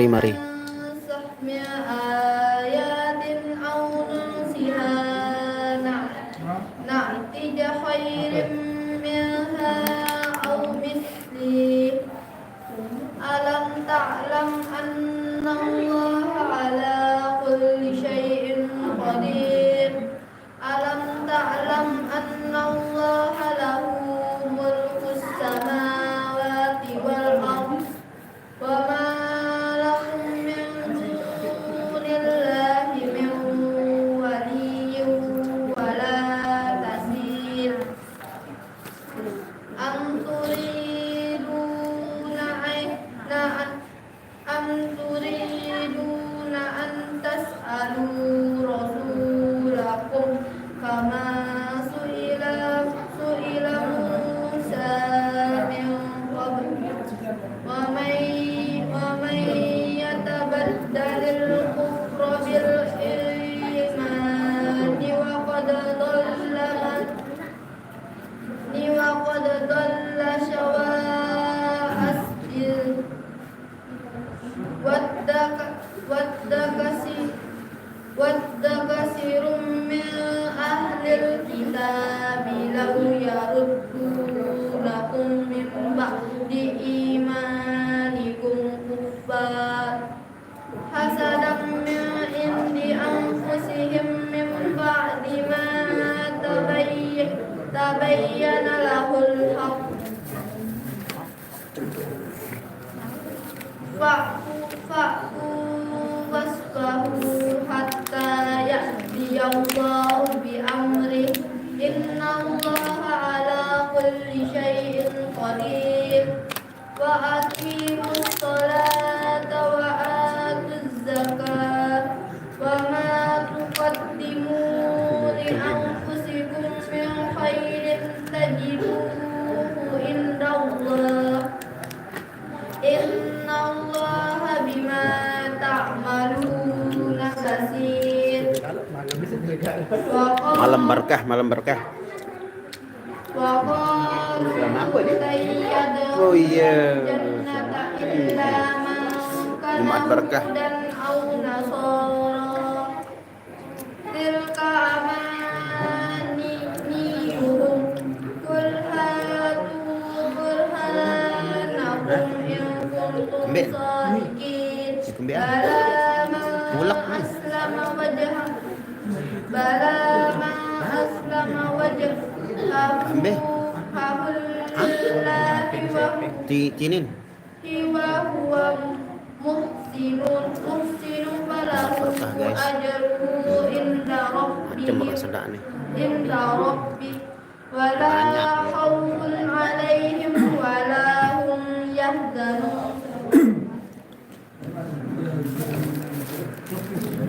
Mari. Alam ta'lam anna Allah ala kulli syai'in qadir. Alam ta'lam anna Allah lahu mulkus samawati wal ardh wa ma lahum min dunillahi min waliyyin wa la nasir. Am turiduna an tas'alu rasulakum kama su'ila Musa min qabl wa man yatabaddalil kufra bil imani wa qad dalla sawa'as bil wadda kasirun min ahlil kitabi law yaruddunakum min ba'di imanikum kuffar hasadan min indi anfusihim min ba'di ma tabayyana lahul haqq fa'fu wasfahu hatta ya'tiyallahu bi amri innallaha ala kulli syai'in qadir wa aqimus sholata wa atuz zakata wa ma tuqaddimu li anfusikum min khairin tajiduhu indallah innallaha bima ta'maluna basir. Malam berkah. Oh iya. Jumat berkah. Tilka amaniyuhum kul hatu burhanakum in kuntum shadiqin. Bala man aslama wajhahu lillahi wa huwa muhsinun falahu ajruhu inda rabbih wala khawfun alaihim wala hum yahzanun.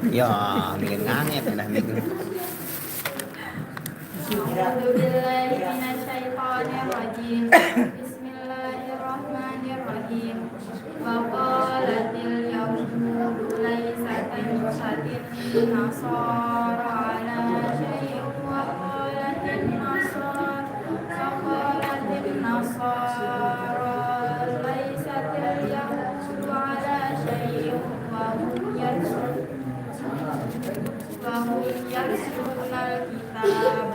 Ya, bikin ngane pindah bikin. A'udzubillahi minasyaitonirrajim. Bismillahirrahmanirrahim. Wa qalatil yahudu laysat nasara ala syai'in wa qalatil nasara laysatil yahudu ala syai'in wa hum yatluna al-kitab.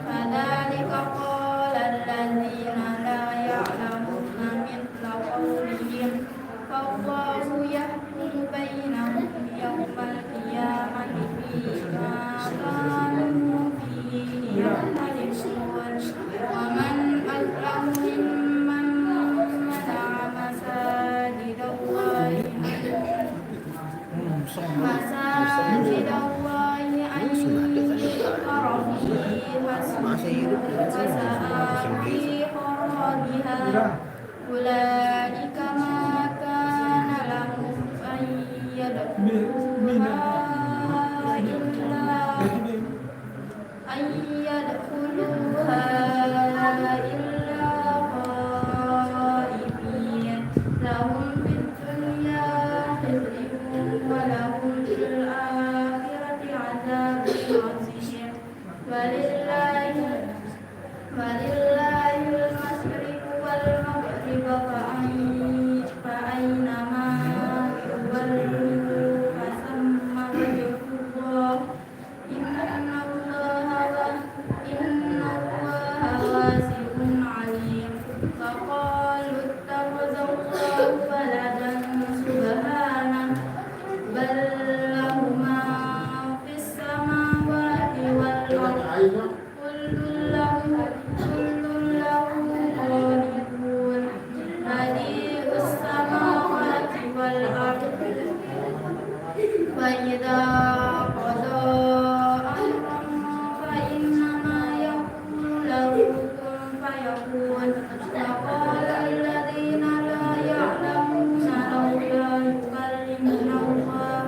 Fadzalika qala allazina la ya'lamuna mithla qawlihim fallahu yahkumu bainahum yawmal qiyamati fima kanu فساءت في خرابها أولئك ما كان لهم أن يدخلوها إلا خائفين لهم في الدنيا خزي ولهم في الآخرة عذاب عظيم ولله المشرق والمغرب فأينما تولوا فثم وجه الله إن الله واسع عليم فقالوا اتخذ الله ولدا سبحانه بل له ما في السماوات والأرض كل له قانتون بديع السماوات والأرض وإذا قضى أمرا فإنما يقول له كن فيكون وقال الذين لا يعلمون لولا يكلمنا الله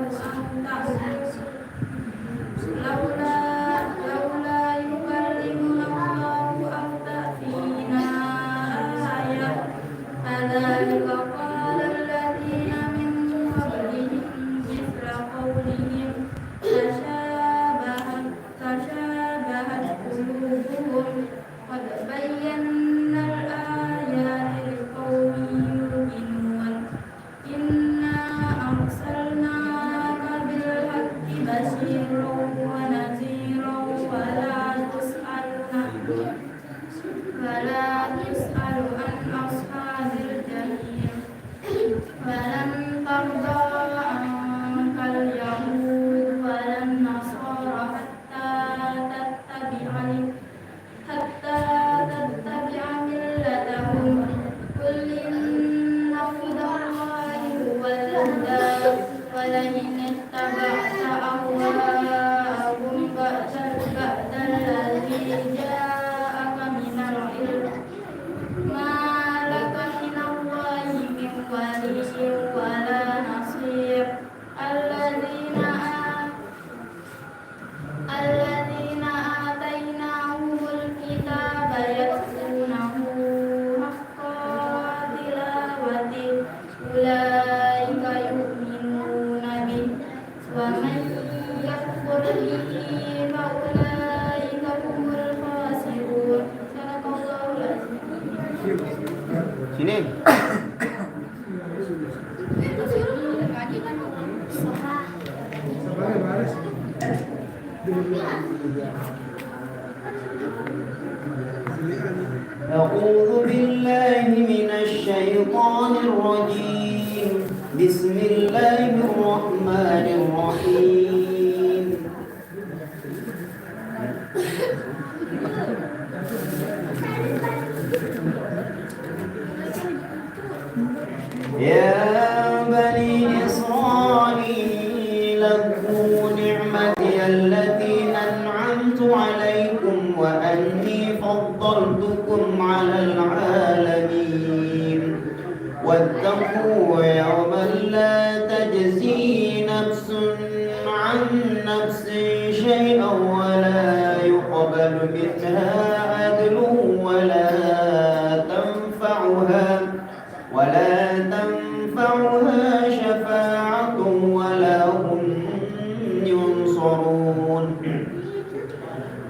لولا يكلمنا الله أو تأتينا آية كذلك قال الذين من قبلهم مثل قولهم تشابهت قلوبهم قد بينا الآيات لقوم يوقنون إنا أرسلناك بالحق بشيرا ونذيرا ولا تسأل عن أصحاب الجحيم ولن ترضى عنك اليهود ولا النصارى حتى تتبع ملتهم قل إن هدى الله هو الهدى ولئن اتبعت أهواءهم بعد الذي جاءك من العلم ما لك من الله من ولي ولا نصير الذين آتيناهم الكتاب يتلونه حق تلاوته أولئك يؤمنون به ومن يكفر به فأولئك هم الخاسرون صدق الله العظيم. Sini. أعوذ بالله من الشيطان الرجيم بسم الله الرحمن الرحيم يا بني إسرائيل اذكروا نعمتي التي أنعمت عليكم وأني فضلتكم على العالمين واتقوا يوما لا تجزي نفس عن نفس شيئا ولا يقبل منها عدل ولا تنفعها شفاعة ولا هم ينصرون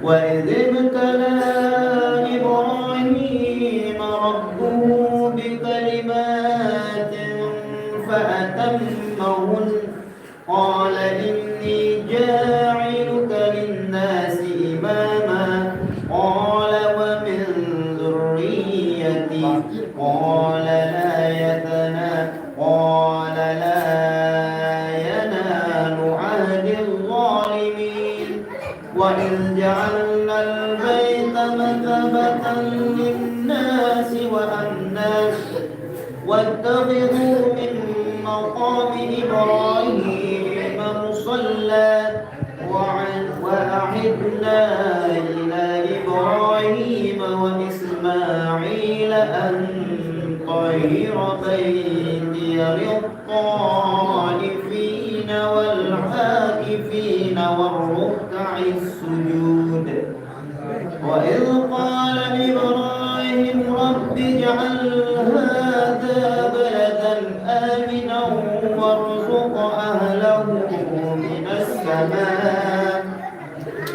وإذ ابتلى إبراهيم ربه بكلمات فأتمهن قال إني جاعلك للناس إماما قال ومن ذريتي قال لا ينال عهد الظالمين وإذ جعلنا البيت مثابة للناس وأمنا واتخذوا من مقام إبراهيم مصلى وأعدنا إلى إبراهيم أن طهر بيتي للطائفين والعاكفين والركع السجود. وإذ قال إبراهيم رب اجعل هذا بلدا آمنا وارزق أهله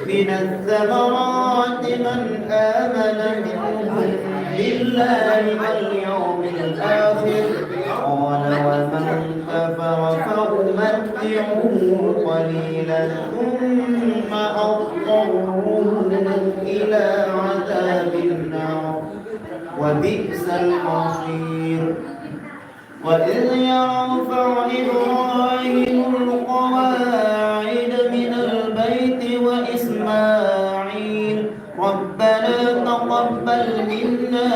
من الثمرات من آمن منهم بالله واليوم الآخر قال ومن كفر فأمتعه قليلا ثم أضطره إلى عذاب النار وبئس المصير. وإذ يرفع إبراهيم القواعد من البيت وإسماعيل ربنا تقبل منا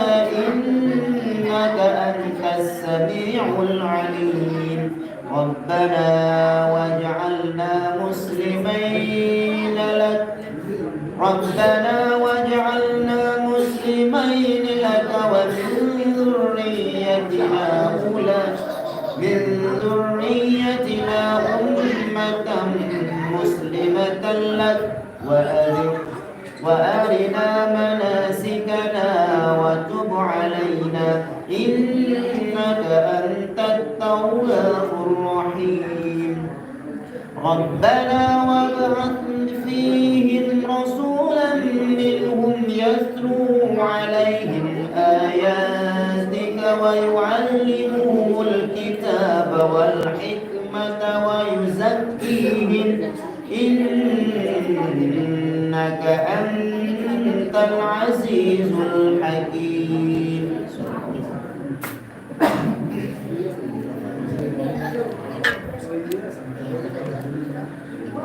إنك أنت السميع العليم ربنا واجعلنا مسلمين لك ومن ذريتنا أمة مسلمة لك وأرنا مناسكنا وتب علينا إنك أنت التواب الرحيم. ربنا وابعث فيهم رسولا منهم يتلو عليهم آياتك ويعلمهم الكتاب والحكمة ويزكيهم إنك أنت العزيز الحكيم.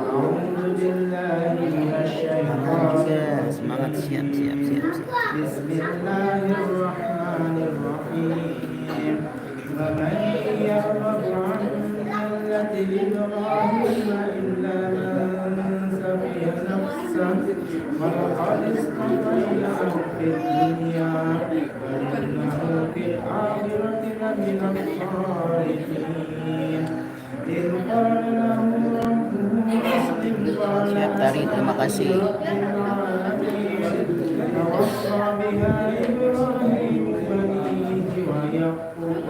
أعوذ بالله من الشيطان Semangat, siap. بسم الله الرحمن الرحيم. ومن يرغب عن ملة إبراهيم إلا من سفه نفسه ولقد اصطفيناه في الدنيا وإنه في الآخرة لمن الصالحين. إذ قال له ربه أسلم قال Siap Tari, terima kasih. توصى بها إبراهيم بنيه ويعقوب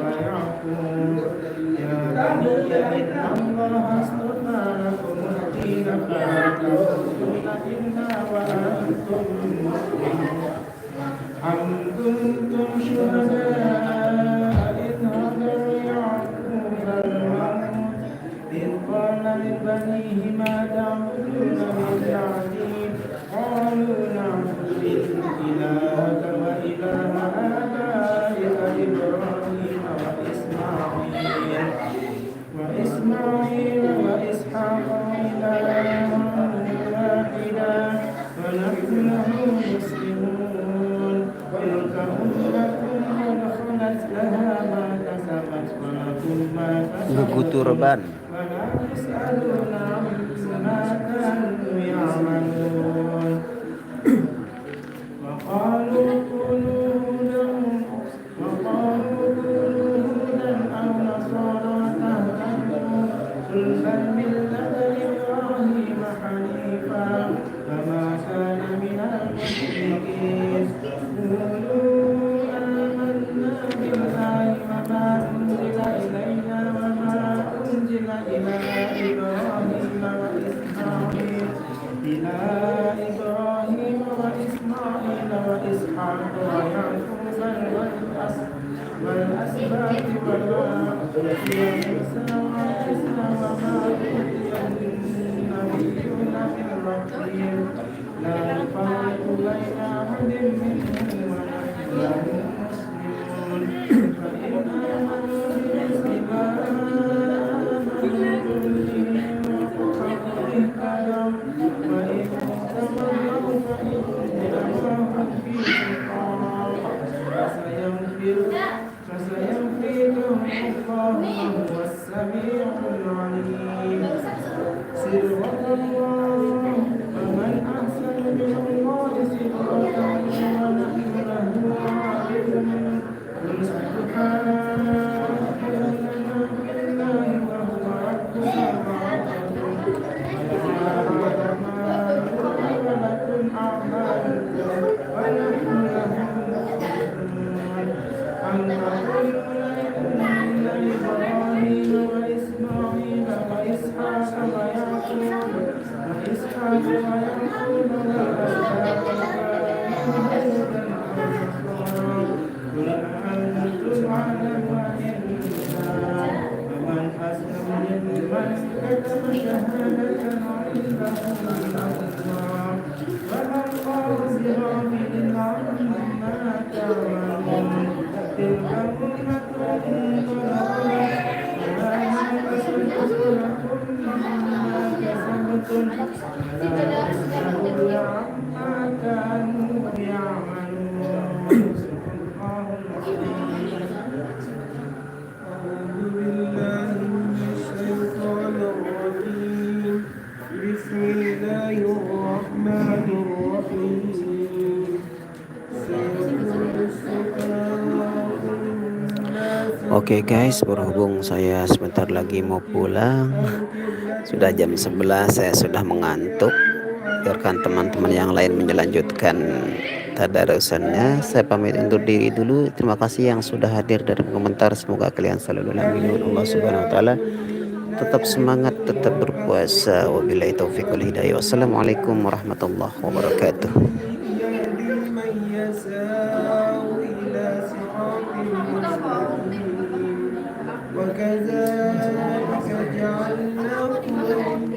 يا بني إن الله اصطفى لكم الدين فلا تموتن إلا وأنتم مسلمون. أم كنتم شهداء إذ حضر يعقوب الموت إذ قال لبنيه ما تعبدون من بعدي قالوا نعبد إلهك وإله آبائك إبراهيم وإسماعيل وإسحاق إلها واحدا ونحن له مسلمون. تلك أمة قد خلت لها ما كسبت ولكم ما Buku كسبتم turban. ولا تسألون عما كانوا يعملون. وقالوا كونوا هودا أو نصارى تهتدوا قل بل ملة إبراهيم حنيفا وما كان من المشركين. قولوا آمنا بالله وما أنزل إلينا وما أنزل إلى إبراهيم وإسماعيل وإسحاق ويعقوب والأسباط وما أوتي موسى وعيسى وما أوتي النبيون من ربهم لا نفرق بين أحد منهم ونحن له مسلمون. فإن آمنوا بمثل ما آمنتم به فقد اهتدوا وإن تولوا فإنما هم في شقاق فسينفيكهم الله وهو السميع العليم. صبغة الله ومن أحسن من الله صبغة ونحن له عابدون. أعمالنا ونحن له مخلصون إن إبراهيم وإسماعيل وإسحاق ويعقوب والأسباط قل أنتم أعلم أم الله ومن أسلم ممن كتم شهادة عنده من الله وما الله بغافل عما تعملون تلك أمة قد خلت لها كسبتم ما كسبتم ولا تسألون عما كانوا يعملون أعوذ بالله من الشيطان الرجيم بسم الله الرحمن الرحيم سيقول السفهاء الناس Oke guys, berhubung saya sebentar lagi mau pulang, sudah jam 11, saya sudah mengantuk. Biarkan teman-teman yang lain melanjutkan tadarusannya. Saya pamit undur diri dulu. Terima kasih yang sudah hadir dalam komentar. Semoga kalian selalu dalam lindungan Allah Subhanahu wa taala. Tetap semangat, tetap berpuasa. Wabillahi taufiq wal hidayah. Wassalamualaikum warahmatullahi wabarakatuh. يهدي من يشاء إلى صراط مستقيم وكذلك جعلناكم